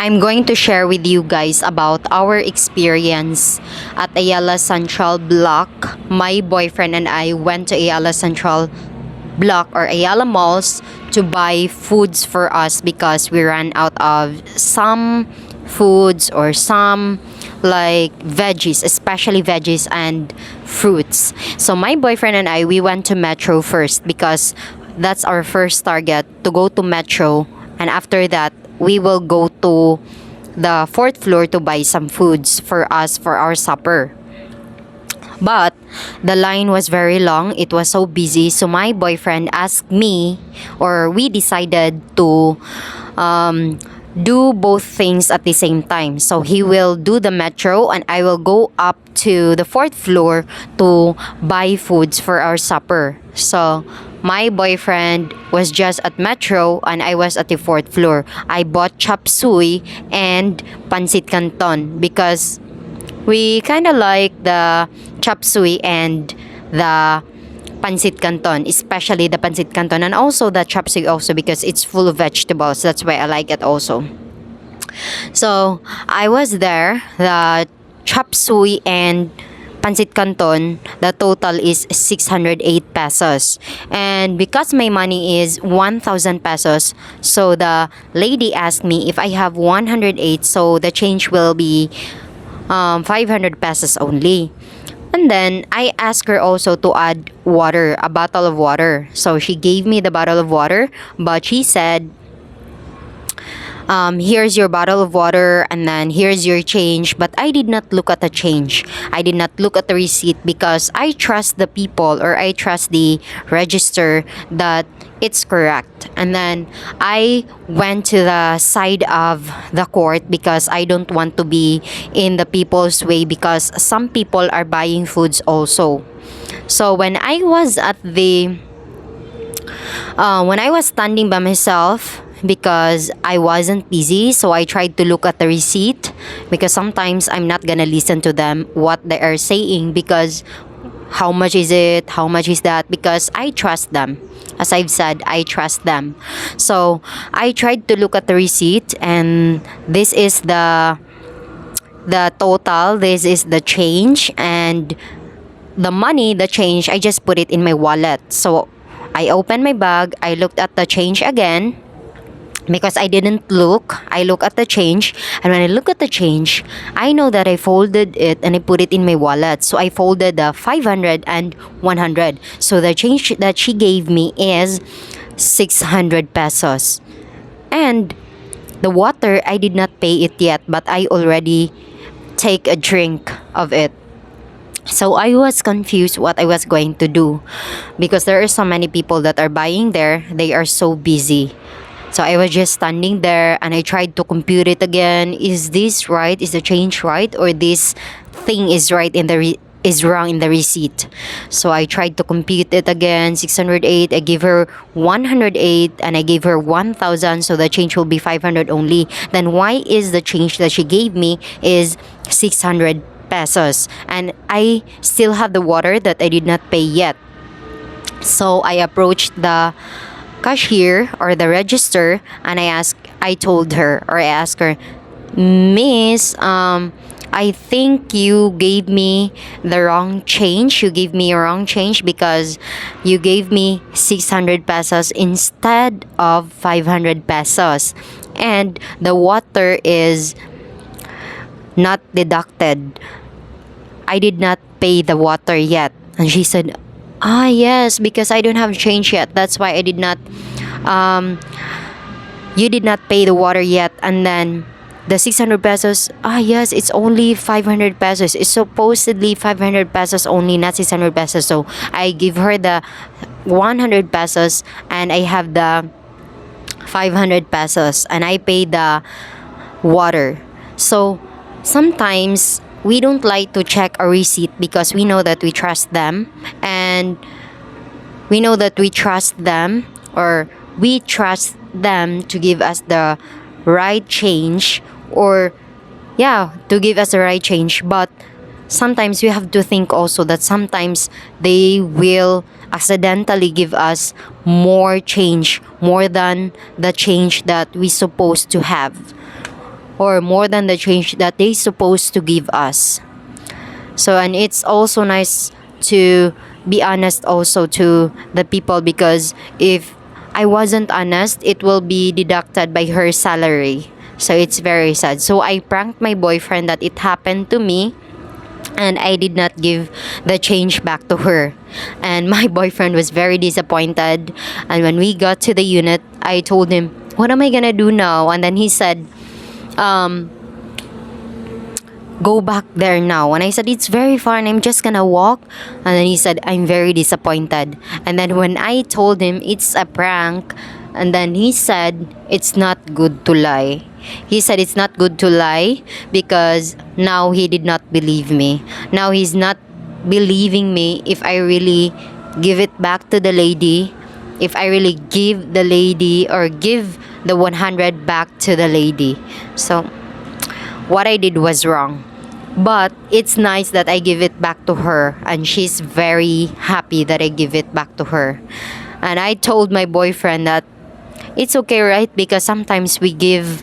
I'm going to share with you guys about our experience at Ayala Central Block. My boyfriend and I went to Ayala Central Block or Ayala Malls to buy foods for us because we ran out of some foods or some like veggies, especially veggies and fruits. So my boyfriend and I, we went to Metro first because that's our first target, to go to Metro, and after that we will go to the fourth floor to buy some foods for us for our supper. But the line was very long. It was so busy. So my boyfriend asked me, or we decided to do both things at the same time. So he will do the metro and I will go up to the fourth floor to buy foods for our supper. So my boyfriend was just at metro and I was at the fourth floor. I bought chop suey and pancit canton because we kind of like the chop suey and the pancit canton, especially the pancit canton and also the chop suey also because it's full of vegetables. That's why I like it also. So I was there. The chop suey and pancit canton, the total is 608 pesos. And because my money is 1,000 pesos, so the lady asked me if I have 108, so the change will be 500 pesos only. And then I asked her also to add water, a bottle of water. So she gave me the bottle of water, but she said, here's your bottle of water and then here's your change. But I did not look at the change. I did not look at the receipt because I trust the people, or I trust the register that it's correct. And then I went to the side of the court because I don't want to be in the people's way because some people are buying foods also. So when I was when I was standing by myself, because I wasn't busy, so I tried to look at the receipt because sometimes I'm not gonna listen to them what they are saying because how much is it, how much is that, because I trust them. As I've said, I trust them. So I tried to look at the receipt and this is the total, this is the change, and the money, the change, I just put it in my wallet. So I opened my bag, I looked at the change again because I didn't look. I look at the change, and when I look at the change, I know that I folded it and I put it in my wallet. So I folded the 500 and 100. So the change that she gave me is 600 pesos. And the water, I did not pay it yet, but I already take a drink of it. So I was confused what I was going to do because there are so many people that are buying there. They are so busy. So I was just standing there and I tried to compute it again. Is this right? Is the change right? Or this thing is right in the is wrong in the receipt? So I tried to compute it again. 608. I gave her 108 and I gave her 1,000. So the change will be 500 only. Then why is the change that she gave me is 600 pesos? And I still have the water that I did not pay yet. So I approached the cashier or the register and I asked her, Miss, I think you gave me the wrong change. You gave me a wrong change because you gave me 600 pesos instead of 500 pesos. And the water is not deducted. I did not pay the water yet. And she said, yes, because I don't have change yet. That's why I did not, you did not pay the water yet. And then the 600 pesos, yes, it's only 500 pesos. It's supposedly 500 pesos only, not 600 pesos. So I give her the 100 pesos and I have the 500 pesos and I pay the water. So sometimes we don't like to check a receipt because we know that we trust them, and we know that we trust them, or we trust them to give us the right change, or to give us the right change. But sometimes we have to think also that sometimes they will accidentally give us more change, more than the change that we supposed to have. or more than the change that they supposed to give us. So, and it's also nice to be honest also to the people, because if I wasn't honest, it will be deducted by her salary. So it's very sad. So I pranked my boyfriend that it happened to me, and I did not give the change back to her. And my boyfriend was very disappointed. And when we got to the unit, I told him, "What am I gonna do now?" And then he said, um, "Go back there now." And I said, "It's very far and I'm just gonna walk." And then he said, "I'm very disappointed." And then when I told him it's a prank, and then he said, "It's not good to lie." He said it's not good to lie because now he did not believe me. Now he's not believing me if I really give it back to the lady, if I really give the lady or give the 100 back to the lady. So what I did was wrong. But it's nice that I give it back to her, and she's very happy that I give it back to her. And I told my boyfriend that it's okay, right? Because sometimes we give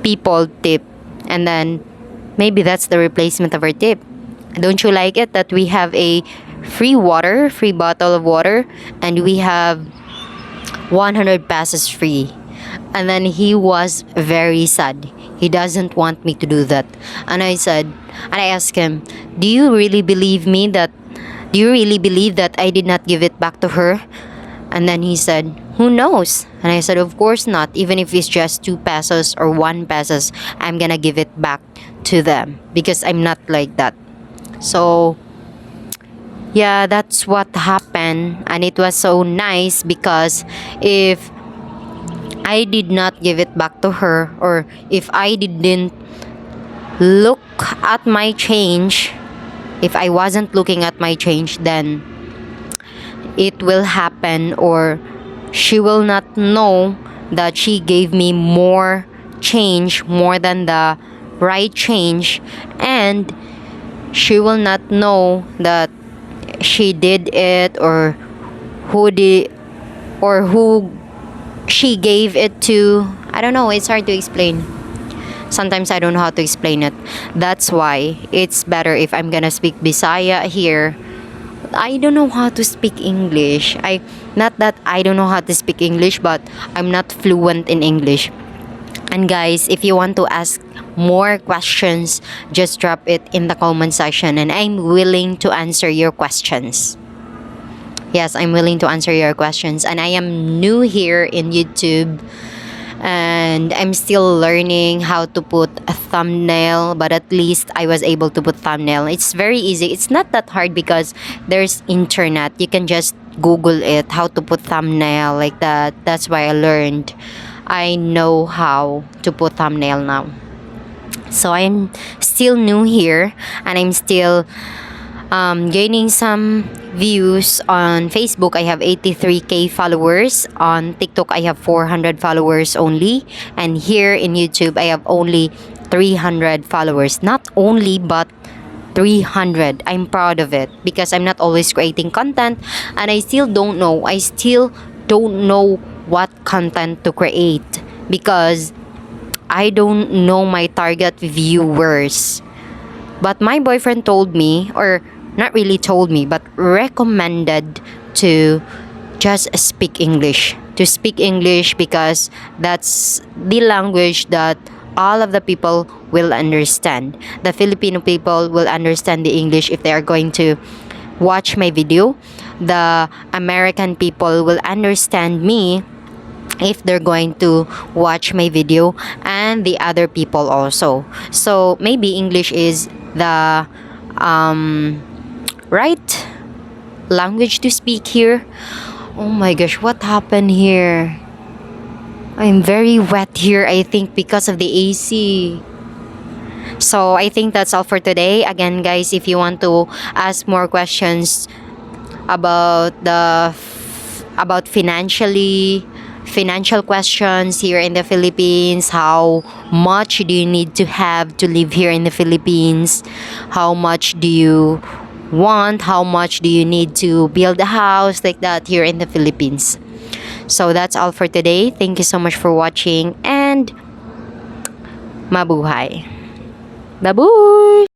people tip, and then maybe that's the replacement of our tip. Don't you like it that we have a free bottle of water, and we have 100 pesos free? And then he was very sad. He doesn't want me to do that. And I asked him, do you really believe that I did not give it back to her?" And then he said, "Who knows?" And I said, "Of course not. Even if it's just 2 pesos or 1 pesos, I'm gonna give it back to them because I'm not like that." So yeah, that's what happened. And it was so nice because if I did not give it back to her, or if I didn't look at my change, if I wasn't looking at my change, then it will happen, or she will not know that she gave me more change, more than the right change, and she will not know that she did it, or who did, or who she gave it to. I don't know, it's hard to explain. Sometimes I don't know how to explain it. That's why it's better if I'm gonna speak Bisaya here. I don't know how to speak English. Not that I don't know how to speak English, but I'm not fluent in English. And guys, if you want to ask more questions, just drop it in the comment section, and I'm willing to answer your questions. Yes, I'm willing to answer your questions. And I am new here in YouTube, and I'm still learning how to put a thumbnail, but at least I was able to put thumbnail. It's very easy. It's not that hard because there's internet. You can just Google it, how to put thumbnail like that. That's why I learned. I know how to put thumbnail now. So I'm still new here, and I'm still gaining some views. On Facebook, I have 83k followers. On TikTok, I have 400 followers only. And here in YouTube, I have only 300 followers. Not only, but 300. I'm proud of it because I'm not always creating content, and I still don't know. What content to create because I don't know my target viewers. But my boyfriend told me, or not really told me, but recommended to just speak English. To speak English because that's the language that all of the people will understand. The Filipino people will understand the English if they are going to watch my video. The American people will understand me if they're going to watch my video, and the other people also. So maybe English is the right language to speak here. Oh my gosh, what happened here? I'm very wet here, I think, because of the AC. So I think that's all for today. Again, guys, if you want to ask more questions about financial questions here in the Philippines, how much do you need to have to live here in the Philippines, how much do you want, how much do you need to build a house like that here in the Philippines. So that's all for today. Thank you so much for watching, and Mabuhay. Babuy!